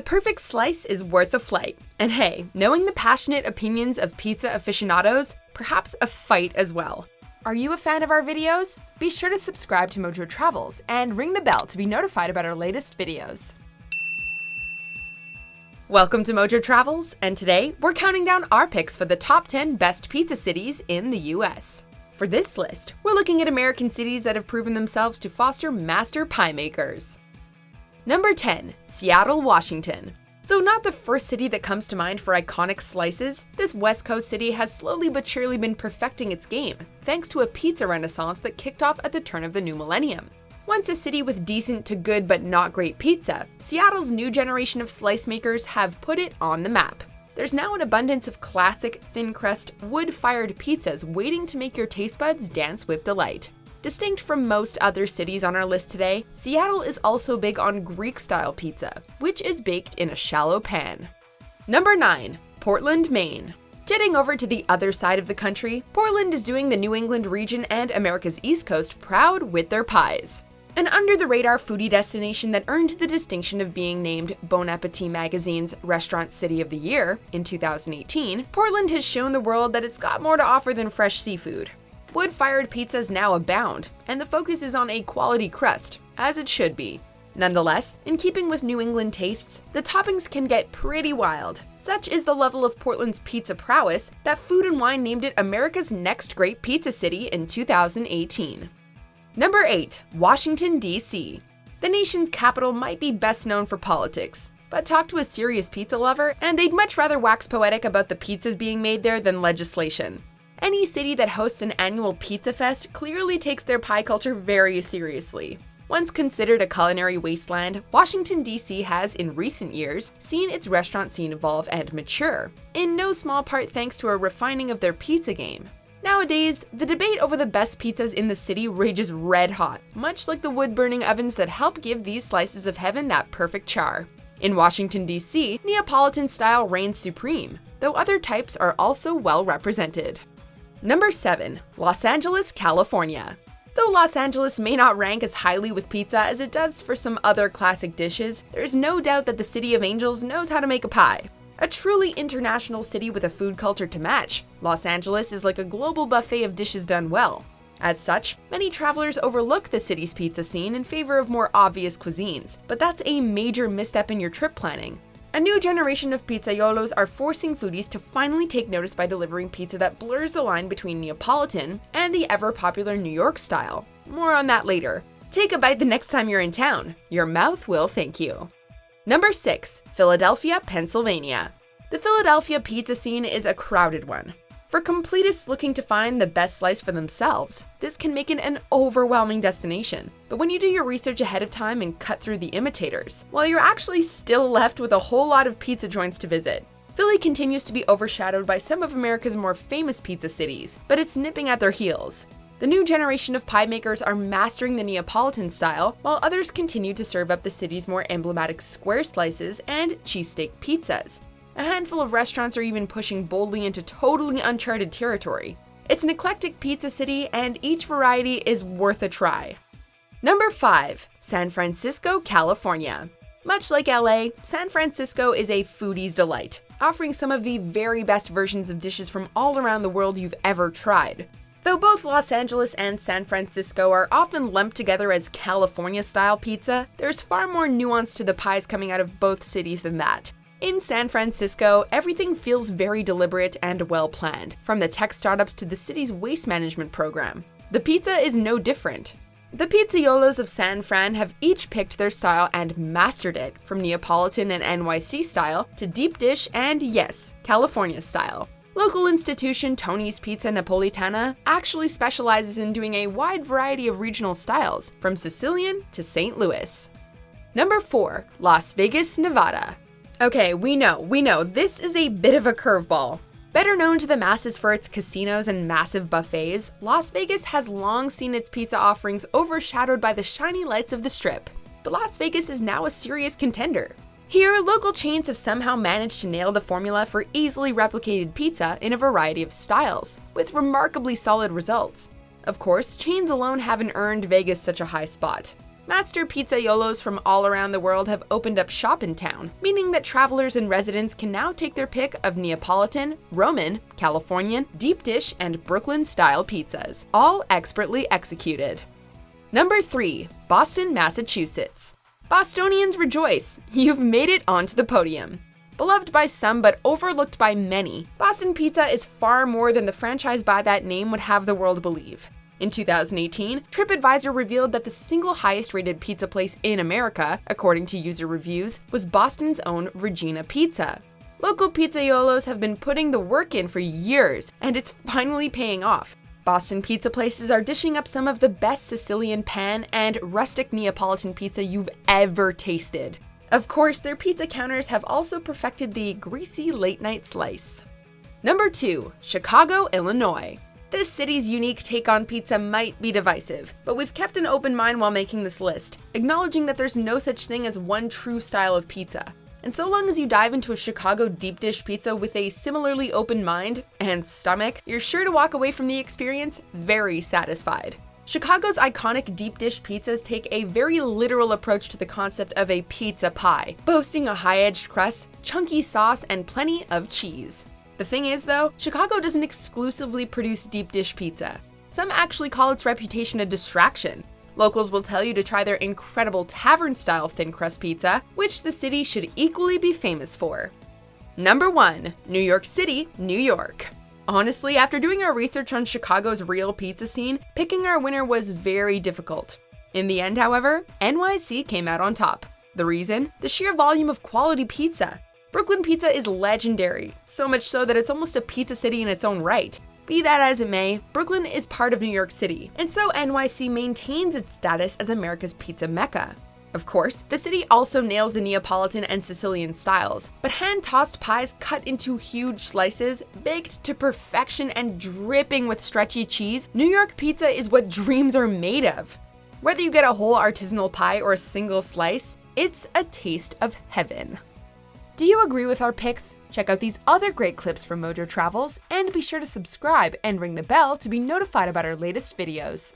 The perfect slice is worth a flight. And hey, knowing the passionate opinions of pizza aficionados, perhaps a fight as well. Are you a fan of our videos? Be sure to subscribe to MojoTravels and ring the bell to be notified about our latest videos. Welcome to MojoTravels, and today we're counting down our picks for the top 10 best pizza cities in the US. For this list, we're looking at American cities that have proven themselves to foster master pie makers. Number 10, Seattle, Washington. Though not the first city that comes to mind for iconic slices, this West Coast city has slowly but surely been perfecting its game, thanks to a pizza renaissance that kicked off at the turn of the new millennium. Once a city with decent to good but not great pizza, Seattle's new generation of slice makers have put it on the map. There's now an abundance of classic, thin-crust, wood-fired pizzas waiting to make your taste buds dance with delight. Distinct from most other cities on our list today, Seattle is also big on Greek-style pizza, which is baked in a shallow pan. Number 9, Portland, Maine. Jetting over to the other side of the country, Portland is doing the New England region and America's East Coast proud with their pies. An under-the-radar foodie destination that earned the distinction of being named Bon Appetit magazine's Restaurant City of the Year in 2018, Portland has shown the world that it's got more to offer than fresh seafood. Wood-fired pizzas now abound, and the focus is on a quality crust, as it should be. Nonetheless, in keeping with New England tastes, the toppings can get pretty wild. Such is the level of Portland's pizza prowess that Food & Wine named it America's next great pizza city in 2018. Number 8, Washington, D.C. The nation's capital might be best known for politics, but talk to a serious pizza lover and they'd much rather wax poetic about the pizzas being made there than legislation. Any city that hosts an annual pizza fest clearly takes their pie culture very seriously. Once considered a culinary wasteland, Washington, D.C. has, in recent years, seen its restaurant scene evolve and mature, in no small part thanks to a refining of their pizza game. Nowadays, the debate over the best pizzas in the city rages red hot, much like the wood-burning ovens that help give these slices of heaven that perfect char. In Washington, D.C., Neapolitan style reigns supreme, though other types are also well represented. Number 7, Los Angeles, California. Though Los Angeles may not rank as highly with pizza as it does for some other classic dishes, there's no doubt that the City of Angels knows how to make a pie. A truly international city with a food culture to match, Los Angeles is like a global buffet of dishes done well. As such, many travelers overlook the city's pizza scene in favor of more obvious cuisines, but that's a major misstep in your trip planning. A new generation of pizzaiolos are forcing foodies to finally take notice by delivering pizza that blurs the line between Neapolitan and the ever-popular New York style. More on that later. Take a bite the next time you're in town. Your mouth will thank you. Number 6, Philadelphia, Pennsylvania. The Philadelphia pizza scene is a crowded one. For completists looking to find the best slice for themselves, this can make it an overwhelming destination. But when you do your research ahead of time and cut through the imitators, well, you're actually still left with a whole lot of pizza joints to visit. Philly continues to be overshadowed by some of America's more famous pizza cities, but it's nipping at their heels. The new generation of pie makers are mastering the Neapolitan style, while others continue to serve up the city's more emblematic square slices and cheesesteak pizzas. A handful of restaurants are even pushing boldly into totally uncharted territory. It's an eclectic pizza city, and each variety is worth a try. Number 5, San Francisco, California. Much like LA, San Francisco is a foodie's delight, offering some of the very best versions of dishes from all around the world you've ever tried. Though both Los Angeles and San Francisco are often lumped together as California-style pizza, there's far more nuance to the pies coming out of both cities than that. In San Francisco, everything feels very deliberate and well-planned, from the tech startups to the city's waste management program. The pizza is no different. The pizzaiolos of San Fran have each picked their style and mastered it, from Neapolitan and NYC style to deep dish and, yes, California style. Local institution Tony's Pizza Napolitana actually specializes in doing a wide variety of regional styles, from Sicilian to St. Louis. Number 4, Las Vegas, Nevada. Okay, we know, this is a bit of a curveball. Better known to the masses for its casinos and massive buffets, Las Vegas has long seen its pizza offerings overshadowed by the shiny lights of the Strip. But Las Vegas is now a serious contender. Here, local chains have somehow managed to nail the formula for easily replicated pizza in a variety of styles, with remarkably solid results. Of course, chains alone haven't earned Vegas such a high spot. Master pizzaiolos from all around the world have opened up shop in town, meaning that travelers and residents can now take their pick of Neapolitan, Roman, Californian, deep dish, and Brooklyn-style pizzas, all expertly executed. Number 3. Boston, Massachusetts. Bostonians rejoice! You've made it onto the podium. Beloved by some but overlooked by many, Boston Pizza is far more than the franchise by that name would have the world believe. In 2018, TripAdvisor revealed that the single highest-rated pizza place in America, according to user reviews, was Boston's own Regina Pizza. Local pizzaiolos have been putting the work in for years, and it's finally paying off. Boston pizza places are dishing up some of the best Sicilian pan and rustic Neapolitan pizza you've ever tasted. Of course, their pizza counters have also perfected the greasy late-night slice. Number 2. Chicago, Illinois. This city's unique take on pizza might be divisive, but we've kept an open mind while making this list, acknowledging that there's no such thing as one true style of pizza. And so long as you dive into a Chicago deep dish pizza with a similarly open mind and stomach, you're sure to walk away from the experience very satisfied. Chicago's iconic deep dish pizzas take a very literal approach to the concept of a pizza pie, boasting a high-edged crust, chunky sauce, and plenty of cheese. The thing is, though, Chicago doesn't exclusively produce deep dish pizza. Some actually call its reputation a distraction. Locals will tell you to try their incredible tavern-style thin crust pizza, which the city should equally be famous for. Number 1. New York City, New York. Honestly, after doing our research on Chicago's real pizza scene, picking our winner was very difficult. In the end, however, NYC came out on top. The reason? The sheer volume of quality pizza. Brooklyn pizza is legendary, so much so that it's almost a pizza city in its own right. Be that as it may, Brooklyn is part of New York City, and so NYC maintains its status as America's pizza mecca. Of course, the city also nails the Neapolitan and Sicilian styles, but hand-tossed pies cut into huge slices, baked to perfection and dripping with stretchy cheese, New York pizza is what dreams are made of. Whether you get a whole artisanal pie or a single slice, it's a taste of heaven. Do you agree with our picks? Check out these other great clips from MojoTravels, and be sure to subscribe and ring the bell to be notified about our latest videos.